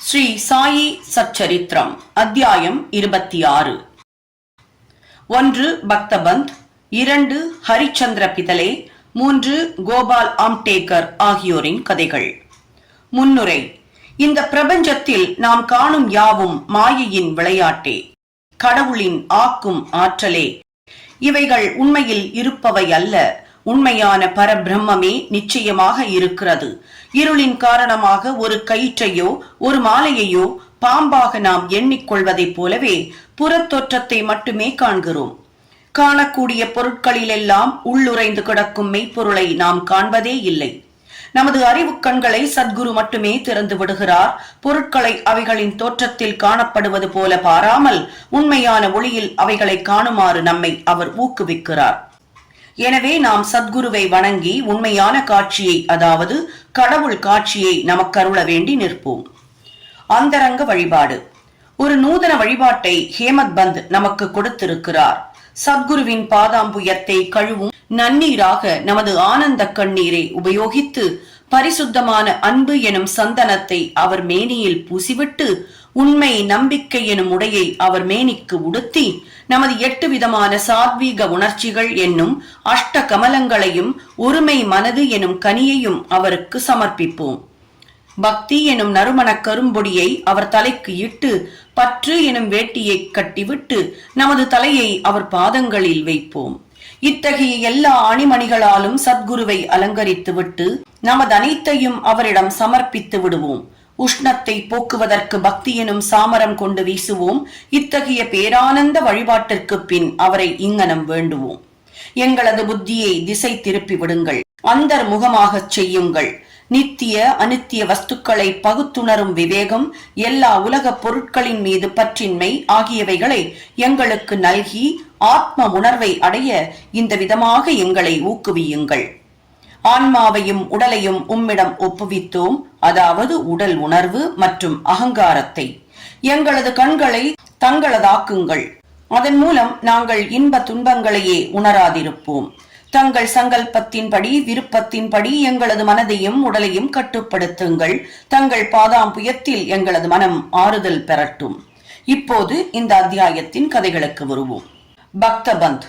ஸ்ரீ சாயி சச்சரித்திரம் அத்தியாயம் 26. 1. பக்தபந்த், 2. ஹரிச்சந்திர பிதலே, 3. கோபால் ஆம்டேகர் ஆகியோரின் கதைகள். முன்னுரை. இந்த பிரபஞ்சத்தில் நாம் காணும் யாவும் மாயையின் விளையாட்டே, கடவுளின் ஆக்கும் ஆற்றலே. இவைகள் உண்மையில் இருப்பவை அல்ல. உண்மையான பரபிரம்மே நிச்சயமாக இருக்கிறது. இருளின் காரணமாக ஒரு கயிற்றையோ ஒரு மாலையையோ பாம்பாக நாம் எண்ணிக்கொள்வதைப் போலவே புறத்தோற்றத்தை மட்டுமே காண்கிறோம். காணக்கூடிய பொருட்களிலெல்லாம் உள்ளுரைந்து கிடக்கும் மெய்ப்பொருளை நாம் காண்பதே இல்லை. நமது அறிவு கண்களை சத்குரு மட்டுமே திறந்து விடுகிறார். பொருட்களை அவைகளின் தோற்றத்தில் காணப்படுவது போல பாராமல் உண்மையான ஒளியில் அவைகளை காணுமாறு நம்மை அவர் ஊக்குவிக்கிறார். எனவே நாம் சத்குருவை வணங்கி உண்மையான காட்சியை, அதாவது கடவுள் காட்சியை நமக்கருள வேண்டி நிற்போம். அந்தரங்க வழிபாடு. ஒரு நூதன வழிபாட்டை ஹேமத் பந்த் நமக்கு கொடுத்திருக்கிறார். சத்குருவின் பாதாம்புயத்தை கழுவும் நன்னீராக நமது ஆனந்த கண்ணீரை உபயோகித்து பரிசுத்தமான அன்பு எனும் சந்தனத்தை அவர் மேனியில் பூசிவிட்டு உண்மை நம்பிக்கை எனும் உடையை அவர் மேனிக்கு உடுத்தி நமது 8 விதமான சாத்வீக உணர்ச்சிகள் என்னும் அஷ்ட கமலங்களையும் ஒருமை மனது எனும் கனியையும் அவருக்கு சமர்ப்பிப்போம். பக்தி எனும் நறுமண கரும்பொடியை அவர் தலைக்கு இட்டு பற்று எனும் வேட்டியை கட்டிவிட்டு நமது தலையை அவர் பாதங்களில் வைப்போம். இத்தகைய எல்லா அணிமணிகளாலும் சத்குருவை அலங்கரித்து விட்டு நமது அனைத்தையும் அவரிடம் சமர்ப்பித்து விடுவோம். உஷ்ணத்தை போக்குவதற்கு பக்தி எனும் சாமரம் கொண்டு வீசுவோம். இத்தகைய பேரானந்த வழிபாட்டிற்கு பின் அவரை இங்கனம் வேண்டுவோம். எங்களது புத்தியை திசை திருப்பி விடுங்கள், அந்தர் முகமாகச் செய்யுங்கள். நித்திய அனித்திய வஸ்துக்களை பகுத்துணரும் விவேகம், எல்லா உலக பொருட்களின் மீது பற்றின்மை ஆகியவைகளை எங்களுக்கு நல்கி ஆத்ம உணர்வை அடைய இந்த விதமாக எங்களை ஊக்குவியுங்கள். ஆன்மாவையும் உடலையும் உம்மிடம் ஒப்புவித்தோம், அதாவது உடல் உணர்வு மற்றும் அகங்காரத்தை. எங்களது கண்களை தங்களதாக்குங்கள். அதன் மூலம் நாங்கள் இன்ப துன்பங்களையே உணராதிருப்போம். தங்கள் சங்கல்பத்தின்படி விருப்பத்தின்படி எங்களது மனதையும் உடலையும் கட்டுப்படுத்துங்கள். தங்கள் பாதாம்புயத்தில் எங்களது மனம் ஆறுதல் பெறட்டும். இப்போது இந்த அத்தியாயத்தின் கதைகளுக்கு வருவோம். பக்தபந்த்.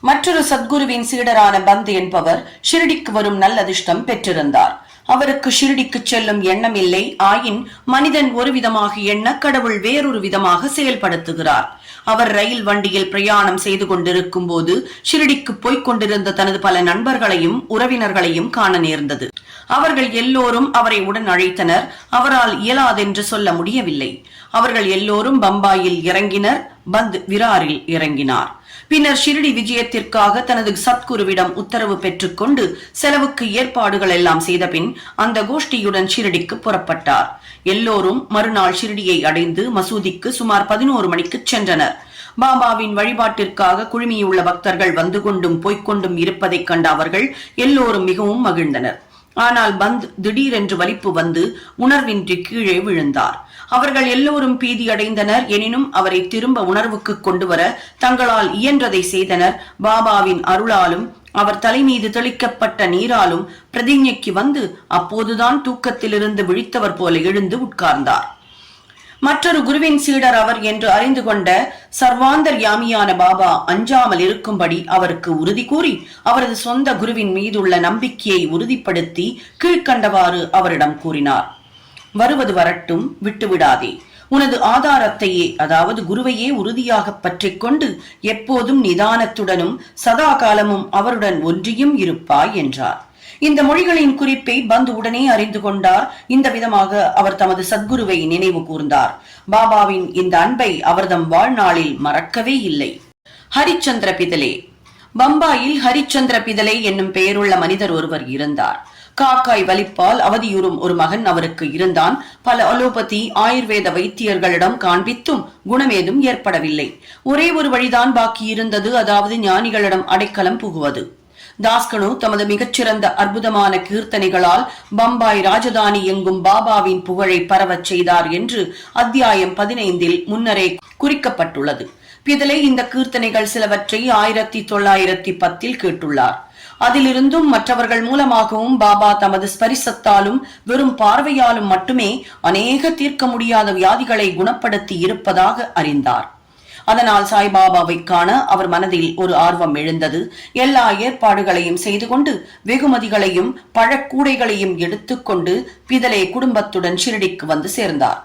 மற்றொரு சத்குருவின் சீடரான பந்த் என்பவர் ஷிரடிக்கு வரும் நல்லதிர்ஷ்டம் பெற்றிருந்தார். அவருக்கு ஷிரடிக்கு செல்லும் எண்ணம் இல்லை. ஆயின் மனிதன் ஒரு விதமாக எண்ண கடவுள் வேறொரு விதமாக செயல்படுத்துகிறார். அவர் ரயில் வண்டியில் பிரயாணம் செய்து கொண்டிருக்கும் போது ஷிரடிக்கு போய்க் கொண்டிருந்த தனது பல நண்பர்களையும் உறவினர்களையும் காண நேர்ந்தது. அவர்கள் எல்லோரும் அவரை உடன் அழைத்தனர். அவரால் இயலாதென்று சொல்ல முடியவில்லை. அவர்கள் எல்லோரும் பம்பாயில் இறங்கினர். பந்த் விராரில் இறங்கினார். பின்னர் ஷிரடி விஜயத்திற்காக தனது சத்குருவிடம் உத்தரவு பெற்றுக்கொண்டு செலவுக்கு ஏற்பாடுகள் எல்லாம் செய்த பின் அந்த கோஷ்டியுடன் ஷிரடிக்கு புறப்பட்டார். எல்லோரும் மறுநாள் ஷிரடியை அடைந்து மசூதிக்கு சுமார் 11 மணிக்கு சென்றனர். பாபாவின் வழிபாட்டிற்காக குழுமியுள்ள பக்தர்கள் வந்து கொண்டும் போய்கொண்டும் இருப்பதைக் கண்ட அவர்கள் எல்லோரும் மிகவும் மகிழ்ந்தனர். ஆனால் பந்த் திடீரென்று வலிப்பு வந்து உணர்வின்றி கீழே விழுந்தார். அவர்கள் எல்லோரும் பீதி அடைந்தனர். எனினும் அவரை திரும்ப உணர்வுக்கு கொண்டு வர தங்களால் இயன்றதை செய்தனர். பாபாவின் அருளாலும் அவர் தலைமீது தெளிக்கப்பட்ட நீராலும் பிரதிஞ்ஞைக்கு வந்து அப்போதுதான் தூக்கத்திலிருந்து விழித்தவர் போல எழுந்து உட்கார்ந்தார். மற்றொரு குருவின் சீடர் அவர் என்று அறிந்து கொண்ட சர்வாந்தர் யாமியான பாபா அஞ்சாமல் இருக்கும்படி அவருக்கு உறுதி கூறி அவரது சொந்த குருவின் மீதுள்ள நம்பிக்கையை உறுதிப்படுத்தி கீழ்கண்டவாறு அவரிடம் கூறினார். வருவது வரட்டும், விட்டுவிடாதே. உனது ஆதாரத்தையே, அதாவது குருவையே உறுதியாக பற்றிக் கொண்டு எப்போதும் நிதானத்துடனும் சதா காலமும் அவருடன் ஒன்றியும் இருப்பாய் என்றார். இந்த மொழிகளின் குறிப்பை பந்த் உடனே அறிந்து கொண்டார். இந்த விதமாக அவர் தமது சத்குருவை நினைவு கூர்ந்தார். பாபாவின் இந்த அன்பை அவர்தம் வாழ்நாளில் மறக்கவே இல்லை. ஹரிச்சந்திர பிதலே. பம்பாயில் ஹரிச்சந்திர பிதலே என்னும் பெயருள்ள மனிதர் ஒருவர் இருந்தார். காக்காய் வலிப்பால் அவதியுறும் ஒரு மகன் அவருக்கு இருந்தான். பல அலோபதி ஆயுர்வேத வைத்தியர்களிடம் காண்பித்தும் குணமேதும் ஏற்படவில்லை. ஒரே ஒரு வழிதான் பாக்கி இருந்தது, அதாவது ஞானிகளிடம் அடைக்கலம் புகுவது. தாஸ்கனு தமது மிகச்சிறந்த அற்புதமான கீர்த்தனைகளால் பம்பாய் ராஜதானி எங்கும் பாபாவின் புகழை பரவச் செய்தார் என்று அத்தியாயம் 15 முன்னரே குறிக்கப்பட்டுள்ளது. பிதலே இந்த கீர்த்தனைகள் சிலவற்றை 1910 கேட்டுள்ளார். அதிலிருந்தும் மற்றவர்கள் மூலமாகவும் பாபா தமது ஸ்பரிசத்தாலும் வெறும் பார்வையாலும் மட்டுமே அநேக தீர்க்க முடியாத வியாதிகளை குணப்படுத்தி இருப்பதாக அறிந்தார். அதனால் சாய்பாபாவை காண அவர் மனதில் ஒரு ஆர்வம் எழுந்தது. எல்லா ஏற்பாடுகளையும் செய்து கொண்டு வெகுமதிகளையும் பழக்கூடைகளையும் எடுத்துக்கொண்டு பிதலே குடும்பத்துடன் ஷிரடிக்கு வந்து சேர்ந்தார்.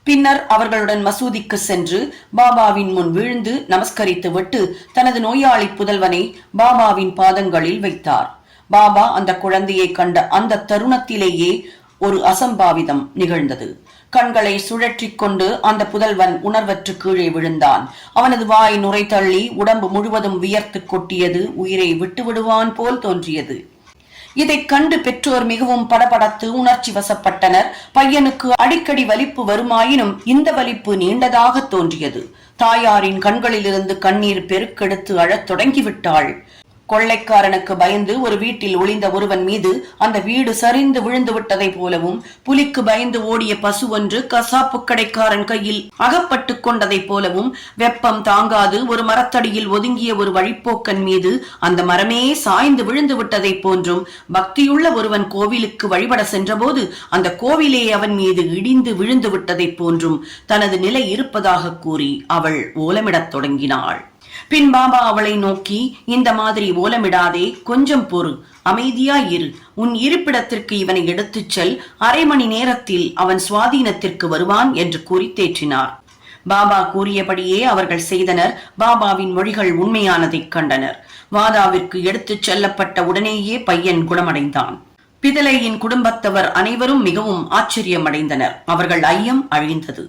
பின்னர் அவர்களுடன் மசூதிக்கு சென்று பாபாவின் முன் விழுந்து நமஸ்கரித்து விட்டு தனது நோயாளி புதல்வனை பாபாவின் பாதங்களில் வைத்தார். பாபா அந்த குழந்தையை கண்ட அந்த தருணத்திலேயே ஒரு அசம்பாவிதம் நிகழ்ந்தது. கண்களை சுழற்றி கொண்டு அந்த புதல்வன் உணர்வற்று கீழே விழுந்தான். அவனது வாய் நுரை தள்ளி உடம்பு முழுவதும் வியர்த்து கொட்டியது. உயிரை விட்டு விடுவான் போல் தோன்றியது. இதைக் கண்டு பெற்றோர் மிகவும் படபடத்து உணர்ச்சி வசப்பட்டனர். பையனுக்கு அடிக்கடி வலிப்பு வருமாயினும் இந்த வலிப்பு நீண்டதாக தோன்றியது. தாயாரின் கண்களிலிருந்து கண்ணீர் பெருக்கெடுத்து அழத் தொடங்கிவிட்டாள். கொள்ளைக்காரனுக்கு பயந்து ஒரு வீட்டில் ஒளிந்த ஒருவன் மீது அந்த வீடு சரிந்து விழுந்து விட்டதை போலவும், புலிக்கு பயந்து ஓடிய பசு ஒன்று கசாப்பு கடைக்காரன் கையில் அகப்பட்டு கொண்டதை போலவும், வெப்பம் தாங்காது ஒரு மரத்தடியில் ஒதுங்கிய ஒரு வழிப்போக்கன் மீது அந்த மரமே சாய்ந்து விழுந்து விட்டதை போன்றும், பக்தியுள்ள ஒருவன் கோவிலுக்கு வழிபட சென்றபோது அந்த கோவிலே அவன் மீது இடிந்து விழுந்து விட்டதை போன்றும் தனது நிலை இருப்பதாக கூறி அவள் ஓலமிடத் தொடங்கினாள். பின் பாபா அவளை நோக்கி, இந்த மாதிரி ஓலமிடாதே, கொஞ்சம் பொறு, அமைதியாயிரு, உன் இருப்பிடத்திற்கு இவனை எடுத்துச் செல், அரை மணி நேரத்தில் அவன் சுவாதீனத்திற்கு வருவான் என்று கூறி தேற்றினார். பாபா கூறியபடியே அவர்கள் செய்தனர். பாபாவின் மொழிகள் உண்மையானதைக் கண்டனர். வாதாவிற்கு எடுத்துச் செல்லப்பட்ட உடனேயே பையன் குணமடைந்தான். பிதலையின் குடும்பத்தவர் அனைவரும் மிகவும் ஆச்சரியமடைந்தனர். அவர்கள் ஐயம் அழிந்தது.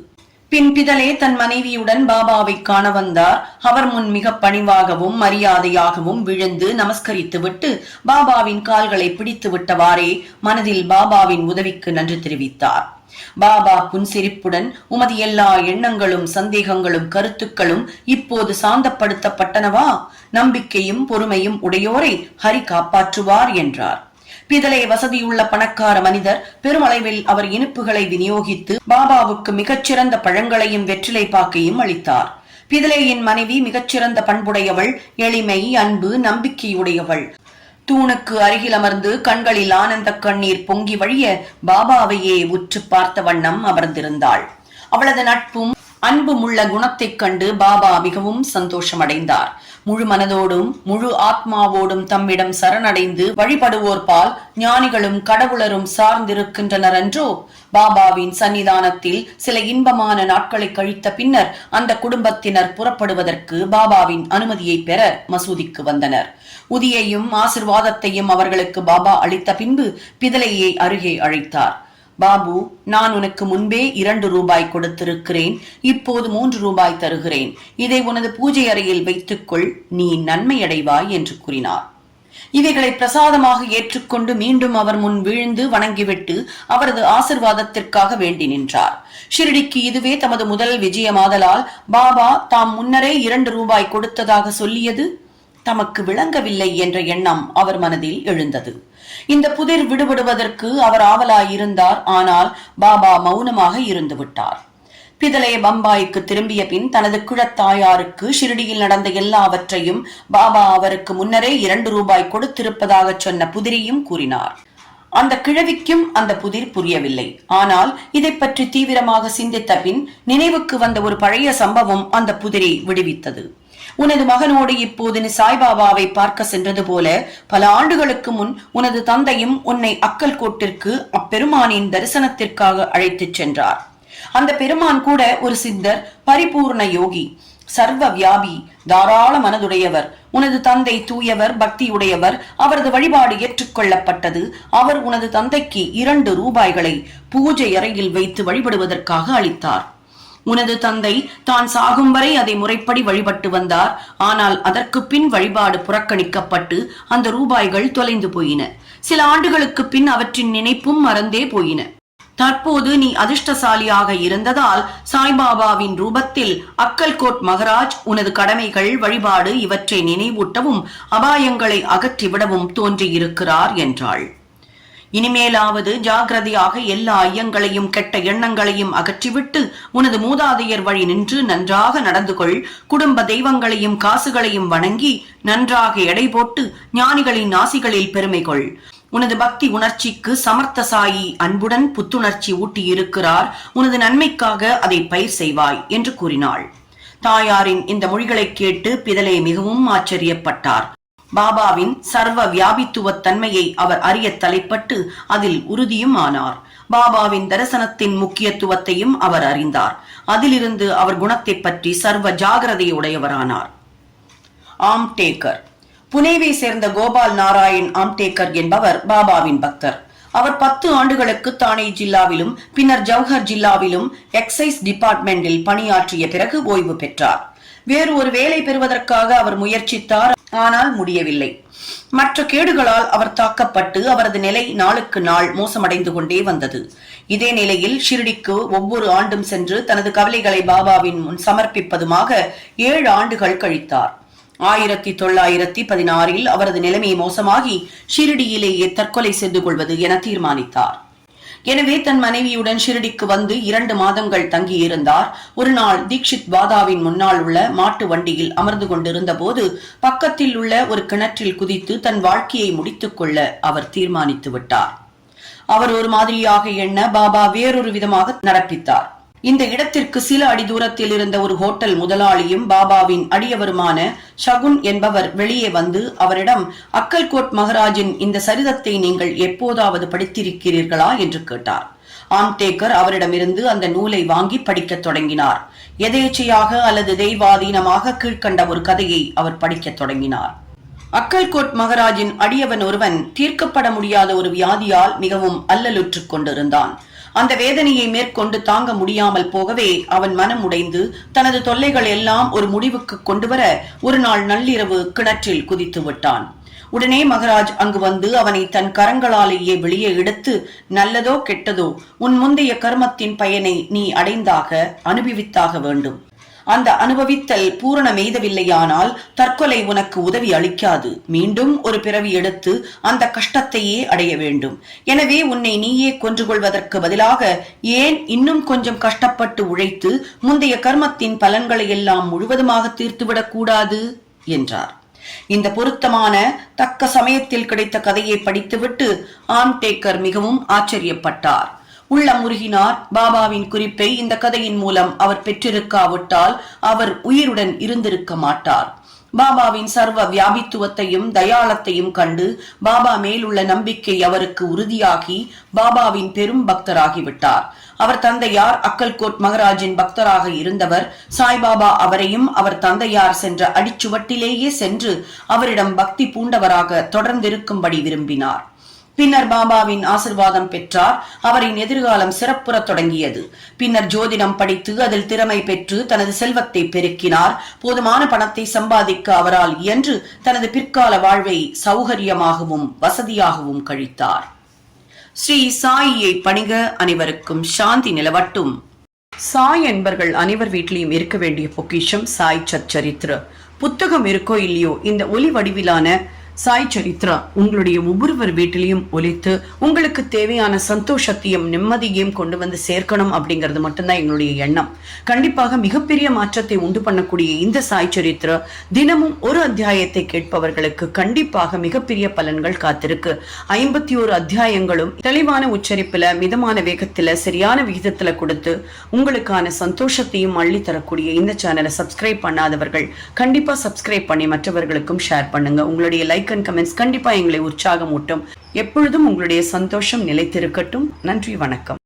பின் பிதலே தன் மனைவியுடன் பாபாவை காண வந்தார். அவர் முன் மிக பணிவாகவும் மரியாதையாகவும் விழுந்து நமஸ்கரித்து விட்டு பாபாவின் கால்களை பிடித்து விட்டவாறே மனதில் பாபாவின் உதவிக்கு நன்றி தெரிவித்தார். பாபா புன்சிரிப்புடன், உமது எல்லா எண்ணங்களும் சந்தேகங்களும் கருத்துக்களும் இப்போது சாந்தப்படுத்தப்பட்டனவா? நம்பிக்கையும் பொறுமையும் உடையோரை ஹரி காப்பாற்றுவார் என்றார். பிதலை வசதியுள்ள பணக்கார மனிதர். பெருமளவில் அவர் இனிப்புகளை விநியோகித்து பாபாவுக்கு மிகச்சிறந்த பழங்களையும் வெற்றிலை பாக்கையும் அளித்தார். பிதலையின் மனைவி மிகச்சிறந்த பண்புடையவள், எளிமை, அன்பு, நம்பிக்கையுடையவள். தூணுக்கு அருகில் அமர்ந்து கண்களில் ஆனந்த கண்ணீர் பொங்கி வழிய பாபாவையே உற்று பார்த்த வண்ணம் அமர்ந்திருந்தாள். அவளது நட்பும் அன்பும் உள்ள குணத்தைக் கண்டு பாபா மிகவும் சந்தோஷமடைந்தார். முழு மனதோடும் முழு ஆத்மாவோடும் தம்மிடம் சரணடைந்து வழிபடுவோர் பால் ஞானிகளும் கடவுளரும் சார்ந்திருக்கின்றனர் என்றோ. பாபாவின் சன்னிதானத்தில் சில இன்பமான நாட்களை கழித்த பின்னர் அந்த குடும்பத்தினர் புறப்படுவதற்கு பாபாவின் அனுமதியை பெற மசூதிக்கு வந்தனர். உதியையும் ஆசிர்வாதத்தையும் அவர்களுக்கு பாபா அளித்த பின்பு பிதலையை அருகே அழைத்தார். பாபு, நான் உனக்கு முன்பே 2 ரூபாய் கொடுத்திருக்கிறேன். இப்போது 3 ரூபாய் தருகிறேன். இதை உனது பூஜை அறையில் வைத்துக்கொள், நீ நன்மையடைவாய் என்று கூறினார். இவைகளை பிரசாதமாக ஏற்றுக்கொண்டு மீண்டும் அவர் முன் வீழ்ந்து வணங்கிவிட்டு அவரது ஆசிர்வாதத்திற்காக வேண்டி நின்றார். ஷிரடிக்கு இதுவே தமது முதல் விஜயமாதலால் பாபா தாம் முன்னரே 2 ரூபாய் கொடுத்ததாக சொல்லியது தமக்கு விளங்கவில்லை என்ற எண்ணம் அவர் மனதில் எழுந்தது. இந்த புதிர் விடுபடுவதற்கு அவர் ஆவலாயிருந்தார். ஆனால் பாபா மௌனமாக இருந்து விட்டார். பிதலை பம்பாய்க்கு திரும்பிய பின் தனது குழத்தாயாருக்கு ஷிரடியில் நடந்த எல்லாவற்றையும் பாபா அவருக்கு முன்னரே 2 ரூபாய் கொடுத்திருப்பதாக சொன்ன புதிரையும் கூறினார். அந்த கிழவிக்கும் அந்த புதிர் புரியவில்லை. ஆனால் இதை பற்றி தீவிரமாக சிந்தித்த பின் நினைவுக்கு வந்த ஒரு பழைய சம்பவம் அந்த புதிரை விடுவித்தது. உனது மகனோடு இப்போது நீ சாய்பாபாவை பார்க்க சென்றது போல பல ஆண்டுகளுக்கு முன் உனது தந்தையும் உன்னை அக்கல்கோட்டிற்கு அப்பெருமானின் தரிசனத்திற்காக அழைத்துச் சென்றார். அந்த பெருமான் கூட ஒரு சித்தர், பரிபூர்ண யோகி, சர்வ வியாபி, தாராள மனதுடையவர். உனது தந்தை தூயவர், பக்தியுடையவர். அவரது வழிபாடு ஏற்றுக்கொள்ளப்பட்டது. அவர் உனது தந்தைக்கு 2 ரூபாய்களை பூஜை அறையில் வைத்து வழிபடுவதற்காக அளித்தார். உனது தந்தை தான் சாகும் வரை அதை முறைப்படி வழிபட்டு வந்தார். ஆனால் அதற்கு பின் வழிபாடு புறக்கணிக்கப்பட்டு அந்த ரூபாய்கள் தொலைந்து போயின. சில ஆண்டுகளுக்கு பின் அவற்றின் நினைப்பும் மறந்தே போயின. தற்போது நீ அதிர்ஷ்டசாலியாக இருந்ததால் சாய்பாபாவின் ரூபத்தில் அக்கல்கோட் மகராஜ் உனது கடமைகள், வழிபாடு இவற்றை நினைவூட்டவும் அபாயங்களை அகற்றிவிடவும் தோன்றியிருக்கிறார் என்றாள். இனிமேலாவது ஜாகிரதையாக எல்லா ஐயங்களையும் கெட்ட எண்ணங்களையும் அகற்றிவிட்டு உனது மூதாதையர் வழி நின்று நன்றாக நடந்து கொள். குடும்ப தெய்வங்களையும் காசுகளையும் வணங்கி நன்றாக எடை போட்டு ஞானிகளின் ஆசிகளில் பெருமை கொள். உனது பக்தி உணர்ச்சிக்கு சமர்த்த சாயி அன்புடன் புத்துணர்ச்சி ஊட்டி இருக்கிறார். உனது நன்மைக்காக அதை பயிர் செய்வாய் என்று கூறினாள். தாயாரின் இந்த மொழிகளை கேட்டு பிதலே மிகவும் ஆச்சரியப்பட்டார். பாபாவின் சர்வ வியாபித்துவ தன்மையை அவர் அறிய தலைப்பட்டு அதில் உறுதியும் ஆனார். பாபாவின் தரிசனத்தின் முக்கியத்துவத்தையும் அவர் அறிந்தார். அதிலிருந்து அவர் குணத்தை பற்றி சர்வ ஜாகிரதையுடையவரானார். ஆம்டேக்கர். புனேவை சேர்ந்த கோபால் நாராயண் ஆம்டேக்கர் என்பவர் பாபாவின் பக்தர். அவர் 10 ஆண்டுகளுக்கு தானே ஜில்லாவிலும் பின்னர் ஜவஹர் ஜில்லாவிலும் எக்ஸைஸ் டிபார்ட்மெண்டில் பணியாற்றிய பிறகு ஓய்வு பெற்றார். வேறு ஒரு வேலை பெறுவதற்காக அவர் முயற்சித்தார். ஆனால் முடியவில்லை. மற்ற கேடுகளால் அவர் தாக்கப்பட்டு அவரது நிலை நாளுக்கு நாள் மோசமடைந்து கொண்டே வந்தது. இதே நிலையில் ஷிரடிக்கு ஒவ்வொரு ஆண்டும் சென்று தனது கவலைகளை பாபாவின் முன் சமர்ப்பிப்பதுமாக 7 ஆண்டுகள் கழித்தார். 1916 அவரது நிலைமை மோசமாகி ஷிரடியிலேயே தற்கொலை செய்து கொள்வது என தீர்மானித்தார். எனவே தன் மனைவியுடன் ஷிரடிக்கு வந்து 2 மாதங்கள் தங்கியிருந்தார். ஒரு நாள் தீக்ஷித் பாதாவின் முன்னால் உள்ள மாட்டு வண்டியில் அமர்ந்து கொண்டிருந்த போது பக்கத்தில் உள்ள ஒரு கிணற்றில் குதித்து தன் வாழ்க்கையை முடித்துக் கொள்ள அவர் தீர்மானித்து விட்டார். அவர் ஒரு மாதிரியாக எண்ண பாபா வேறொரு விதமாக நடப்பித்தார். இந்த இடத்திற்கு சில அடி தூரத்தில் இருந்த ஒரு ஹோட்டல் முதலாளியும் பாபாவின் அடியவருமான ஷகுன் என்பவர் வெளியே வந்து அவரிடம், அக்கல்கோட் மகாராஜின் இந்த சரிதத்தை நீங்கள் எப்போதாவது படித்திருக்கிறீர்களா என்று கேட்டார். ஆம்டேக்கர் அவரிடமிருந்து அந்த நூலை வாங்கி படிக்கத் தொடங்கினார். எதேச்சையாக அல்லது தெய்வாதீனமாக கீழ்கண்ட ஒரு கதையை அவர் படிக்கத் தொடங்கினார். அக்கல்கோட் மகாராஜின் அடியவன் ஒருவன் தீர்க்கப்பட முடியாத ஒரு வியாதியால் மிகவும் அல்லலுற்றுக் கொண்டிருந்தான். அந்த வேதனையை மேற்கொண்டு தாங்க முடியாமல் போகவே அவன் மனம் உடைந்து தனது தொல்லைகள் எல்லாம் ஒரு முடிவுக்கு கொண்டு வர ஒரு நாள் நள்ளிரவு கிணற்றில் குதித்து விட்டான். உடனே மகாராஜ் அங்கு வந்து அவனை தன் கரங்களாலேயே வெளியே எடுத்து, நல்லதோ கெட்டதோ உன் முந்தைய கர்மத்தின் பயனை நீ அடைந்தாக அனுபவித்தாக வேண்டும். அந்த அனுபவித்தல் பூரணமெய்தவில்லையானால் தற்கொலை உனக்கு உதவி அளிக்காது. மீண்டும் ஒரு பிறவி எடுத்து அந்த கஷ்டத்தையே அடைய வேண்டும். எனவே உன்னை நீயே கொன்று கொள்வதற்கு பதிலாக ஏன் இன்னும் கொஞ்சம் கஷ்டப்பட்டு உழைத்து முந்தைய கர்மத்தின் பலன்களை எல்லாம் முழுவதுமாக தீர்த்துவிடக் கூடாது என்றார். இந்த பொருத்தமான தக்க சமயத்தில் கிடைத்த கதையை படித்துவிட்டு ஆம்டேக்கர் மிகவும் ஆச்சரியப்பட்டார். உள்ள முருகினார். பாபாவின் குறிப்பை இந்த கதையின் மூலம் அவர் பெற்றிருக்காவிட்டால் அவர் உயிருடன் இருந்திருக்க மாட்டார். பாபாவின் சர்வ வியாபித்துவத்தையும் தயாளத்தையும் கண்டு பாபா மேலுள்ள நம்பிக்கை அவருக்கு உறுதியாகி பாபாவின் பெரும் பக்தராகிவிட்டார். அவர் தந்தையார் அக்கல்கோட் மகாராஜின் பக்தராக இருந்தவர். சாய்பாபா அவரையும் அவர் தந்தையார் சென்ற அடிச்சுவட்டிலேயே சென்று அவரிடம் பக்தி பூண்டவராக தொடர்ந்திருக்கும்படி விரும்பினார். பின்னர் பாபாவின் ஆசிர்வாதம் பெற்றார். அவரின் எதிர்காலம் சிறப்புற தொடங்கியது. பின்னர் ஜோதிடம் படித்து அதில் திறமை பெற்று தனது செல்வத்தை பெருக்கினார். போதுமான பணத்தை சம்பாதிக்க அவரால் இயன்று தனது பிற்கால வாழ்வை சௌகரியமாகவும் வசதியாகவும் கழித்தார். ஸ்ரீ சாயியை பணிக. அனைவருக்கும் சாந்தி நிலவட்டும். சாய் என்பர்கள் அனைவர் வீட்டிலையும் இருக்க வேண்டிய பொக்கிஷம் சாய் சச்சரித்ர புத்தகம் இருக்கோ இல்லையோ, இந்த ஒலி வடிவிலான சாய் சரித்ரா உங்களுடைய ஒவ்வொருவர் வீட்டிலையும் ஒலித்து உங்களுக்கு தேவையான சந்தோஷத்தையும் நிம்மதியையும் கொண்டு வந்து சேர்க்கணும் அப்படிங்கிறது மட்டும்தான் எங்களுடைய எண்ணம். கண்டிப்பாக மிகப்பெரிய மாற்றத்தை உண்டு பண்ணக்கூடிய இந்த சாய் சரித்ரா தினமும் ஒரு அத்தியாயத்தை கேட்பவர்களுக்கு கண்டிப்பாக மிகப்பெரிய பலன்கள் காத்திருக்கு. 51 அத்தியாயங்களும் தெளிவான உச்சரிப்புல மிதமான வேகத்துல சரியான விகிதத்துல கொடுத்து உங்களுக்கான சந்தோஷத்தையும் அள்ளி தரக்கூடிய இந்த சேனலை சப்ஸ்கிரைப் பண்ணாதவர்கள் கண்டிப்பா சப்ஸ்கிரைப் பண்ணி மற்றவர்களுக்கும் ஷேர் பண்ணுங்க. உங்களுடைய லைக் அண்ட் கமெண்ட்ஸ் கண்டிப்பா எங்களை உற்சாகம் ஊட்டும். எப்பொழுதும் உங்களுடைய சந்தோஷம் நிலைத்திருக்கட்டும். நன்றி, வணக்கம்.